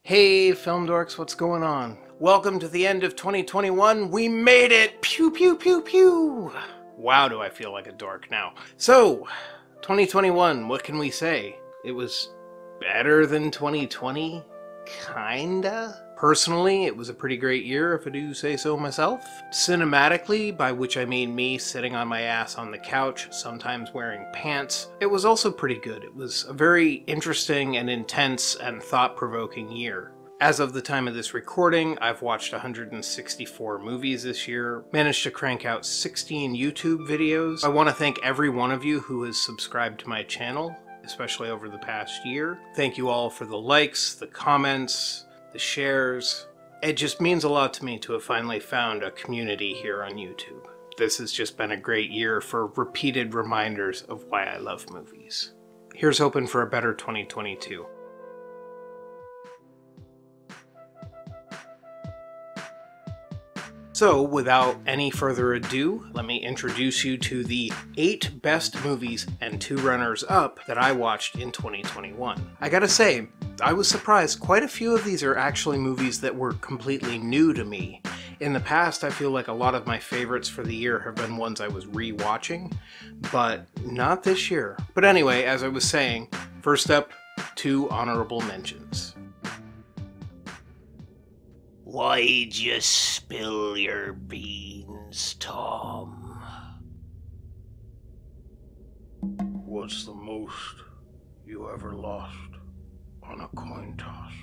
Hey, film dorks, what's going on? Welcome to the end of 2021. We made it! Pew, pew, pew, pew! Wow, do I feel like a dork now. So, 2021, what can we say? It was better than 2020? Kinda? Personally, it was a pretty great year, if I do say so myself. Cinematically, by which I mean me sitting on my ass on the couch, sometimes wearing pants, it was also pretty good. It was a very interesting and intense and thought-provoking year. As of the time of this recording, I've watched 164 movies this year, managed to crank out 16 YouTube videos. I want to thank every one of you who has subscribed to my channel, especially over the past year. Thank you all for the likes, the comments, the shares. It just means a lot to me to have finally found a community here on YouTube. This has just been a great year for repeated reminders of why I love movies. Here's hoping for a better 2022. So, without any further ado, let me introduce you to the 8 best movies and 2 runners-up that I watched in 2021. I gotta say, I was surprised. Quite a few of these are actually movies that were completely new to me. In the past, I feel like a lot of my favorites for the year have been ones I was re-watching, but not this year. But anyway, as I was saying, first up, 2 honorable mentions. Why'd you spill your beans, Tom? What's the most you ever lost on a coin toss?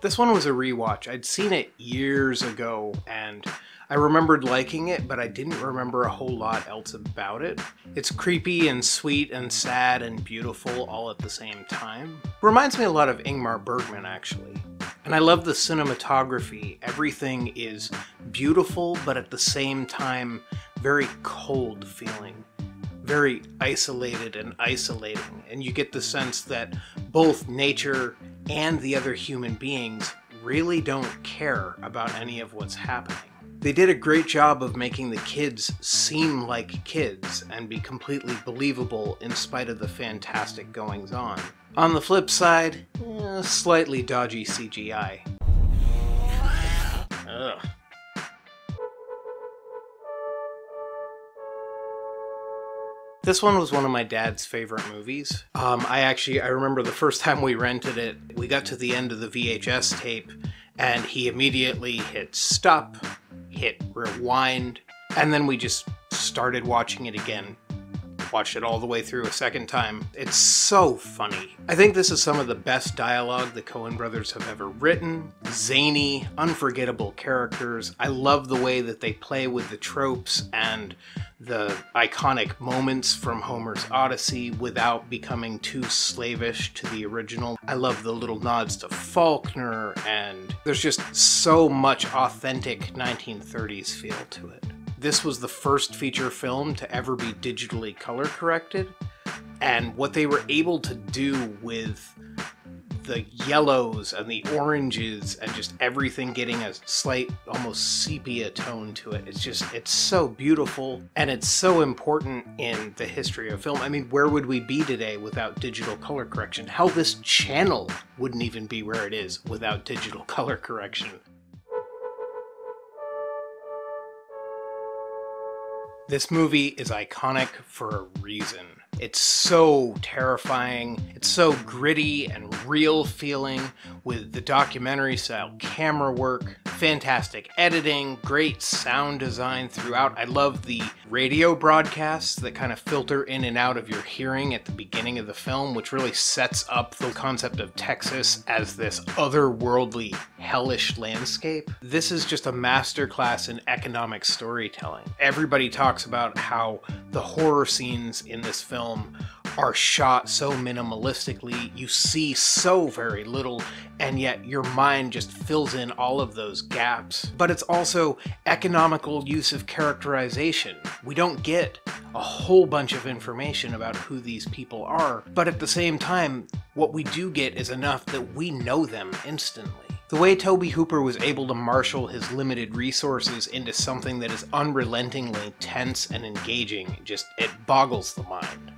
This one was a rewatch. I'd seen it years ago, and I remembered liking it, but I didn't remember a whole lot else about it. It's creepy and sweet and sad and beautiful all at the same time. Reminds me a lot of Ingmar Bergman, actually. And I love the cinematography. Everything is beautiful, but at the same time, very cold feeling. Very isolated and isolating. And you get the sense that both nature and the other human beings really don't care about any of what's happening. They did a great job of making the kids seem like kids and be completely believable in spite of the fantastic goings-on. On the flip side, slightly dodgy CGI. Ugh. This one was one of my dad's favorite movies. I remember the first time we rented it, we got to the end of the VHS tape and he immediately hit stop, hit rewind, and then we just started watching it again. Watched it all the way through a second time. It's so funny. I think this is some of the best dialogue the Coen brothers have ever written. Zany, unforgettable characters. I love the way that they play with the tropes and the iconic moments from Homer's Odyssey without becoming too slavish to the original. I love the little nods to Faulkner, and there's just so much authentic 1930s feel to it. This was the first feature film to ever be digitally color corrected, and what they were able to do with the yellows and the oranges and just everything getting a slight, almost sepia tone to it. It's so beautiful, and it's so important in the history of film. I mean, where would we be today without digital color correction? Hell, this channel wouldn't even be where it is without digital color correction. This movie is iconic for a reason. It's so terrifying, it's so gritty and real feeling with the documentary style camera work, fantastic editing, great sound design throughout. I love the radio broadcasts that kind of filter in and out of your hearing at the beginning of the film, which really sets up the concept of Texas as this otherworldly, hellish landscape. This is just a masterclass in economic storytelling. Everybody talks about how the horror scenes in this film are shot so minimalistically, you see so very little, and yet your mind just fills in all of those gaps. But it's also economical use of characterization. We don't get a whole bunch of information about who these people are, but at the same time, what we do get is enough that we know them instantly. The way Tobe Hooper was able to marshal his limited resources into something that is unrelentingly tense and engaging, it boggles the mind.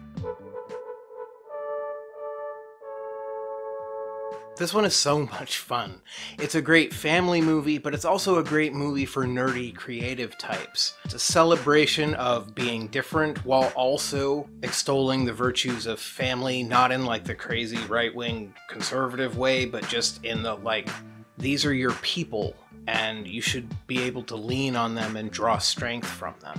This one is so much fun. It's a great family movie, but it's also a great movie for nerdy, creative types. It's a celebration of being different while also extolling the virtues of family, not in like the crazy right-wing conservative way, but just in the like, these are your people, and you should be able to lean on them and draw strength from them.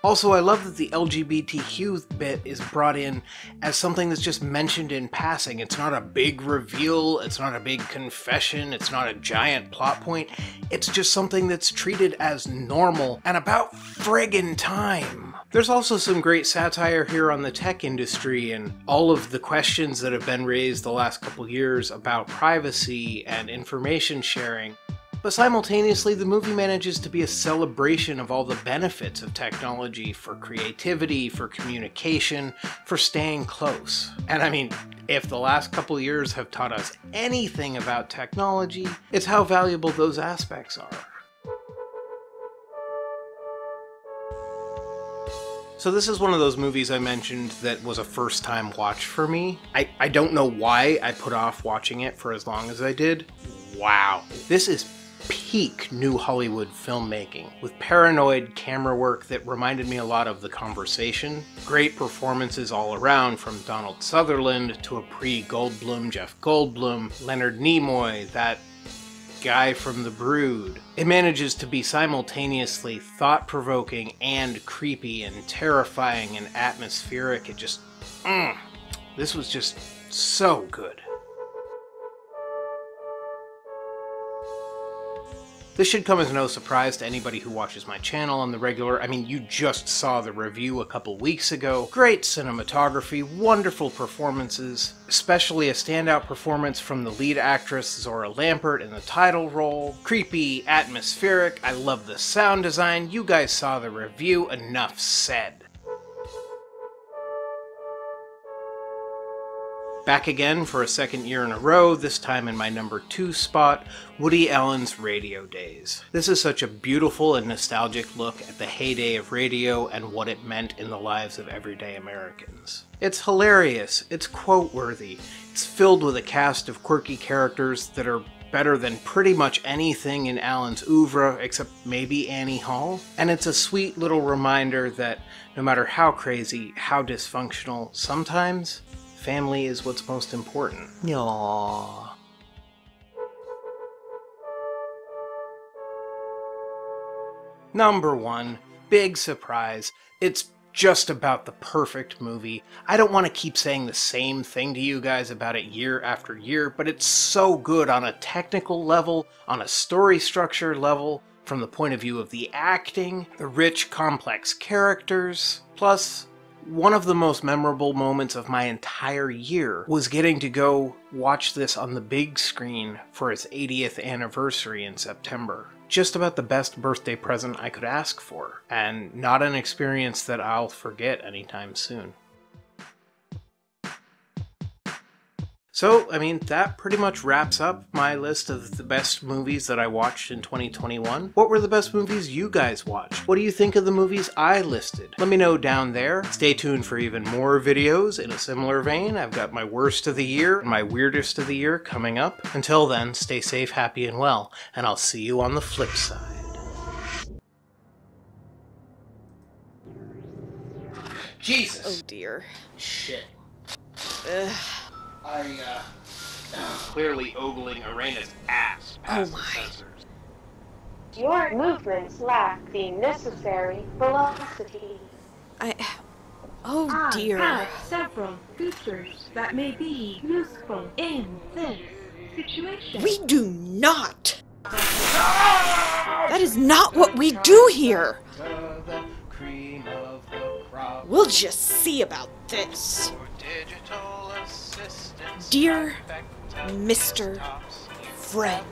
Also, I love that the LGBTQ bit is brought in as something that's just mentioned in passing. It's not a big reveal, it's not a big confession, it's not a giant plot point. It's just something that's treated as normal and about friggin' time. There's also some great satire here on the tech industry and all of the questions that have been raised the last couple years about privacy and information sharing. But simultaneously, the movie manages to be a celebration of all the benefits of technology for creativity, for communication, for staying close. And I mean, if the last couple years have taught us anything about technology, it's how valuable those aspects are. So this is one of those movies I mentioned that was a first-time watch for me. I don't know why I put off watching it for as long as I did. Wow. This is peak New Hollywood filmmaking, with paranoid camera work that reminded me a lot of The Conversation. Great performances all around, from Donald Sutherland to a pre-Goldblum Jeff Goldblum, Leonard Nimoy, that guy from The Brood. It manages to be simultaneously thought-provoking and creepy and terrifying and atmospheric. This was just so good. This should come as no surprise to anybody who watches my channel on the regular. I mean, you just saw the review a couple weeks ago. Great cinematography, wonderful performances, especially a standout performance from the lead actress Zora Lampert in the title role. Creepy, atmospheric, I love the sound design. You guys saw the review, enough said. Back again for a second year in a row, this time in my number 2 spot, Woody Allen's Radio Days. This is such a beautiful and nostalgic look at the heyday of radio and what it meant in the lives of everyday Americans. It's hilarious, it's quote-worthy, it's filled with a cast of quirky characters that are better than pretty much anything in Allen's oeuvre, except maybe Annie Hall. And it's a sweet little reminder that no matter how crazy, how dysfunctional, sometimes family is what's most important. Aww. Number 1, big surprise. It's just about the perfect movie. I don't want to keep saying the same thing to you guys about it year after year, but it's so good on a technical level, on a story structure level, from the point of view of the acting, the rich, complex characters. Plus, one of the most memorable moments of my entire year was getting to go watch this on the big screen for its 80th anniversary in September. Just about the best birthday present I could ask for, and not an experience that I'll forget anytime soon. So, I mean, that pretty much wraps up my list of the best movies that I watched in 2021. What were the best movies you guys watched? What do you think of the movies I listed? Let me know down there. Stay tuned for even more videos in a similar vein. I've got my worst of the year and my weirdest of the year coming up. Until then, stay safe, happy, and well, and I'll see you on the flip side. Jesus! Oh dear. Shit. Ugh. Clearly ogling Arena's ass past the sensors. Your movements lack the necessary velocity. Oh dear. I have several features that may be useful in this situation. We do not! That is not what we do here! We'll just see about this. Dear Mr. Friend.